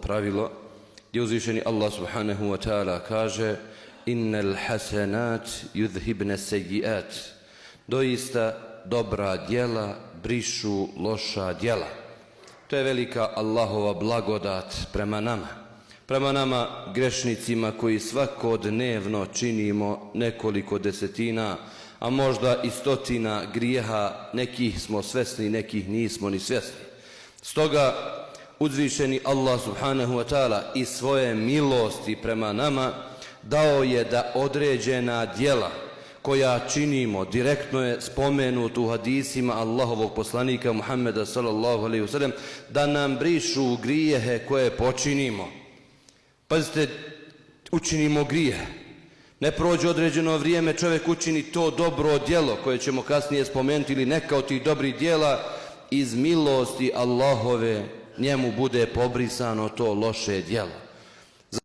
pravilo gdje uzvišeni Allah subhanahu wa ta'ala kaže innal hasanat yudhibna sayyi'at, doista dobra djela brišu loša djela. To je velika Allahova blagodat prema nama grešnicima koji svakodnevno činimo nekoliko desetina, a možda i stotina grijeha, nekih smo svjesni, nekih nismo ni svjesni. Stoga uzvišeni Allah subhanahu wa ta'ala i svoje milosti prema nama dao je da određena djela koja činimo, direktno je spomenut u hadisima Allahovog poslanika Muhammeda sallallahu alejhi ve sellem, da nam brišu grijehe koje počinimo. Pazite, učinimo grijehe, ne prođe određeno vrijeme, čovjek učini to dobro djelo koje ćemo kasnije spomenuti ili neka od tih dobrih djela, iz milosti Allahove njemu bude pobrisano to loše djelo.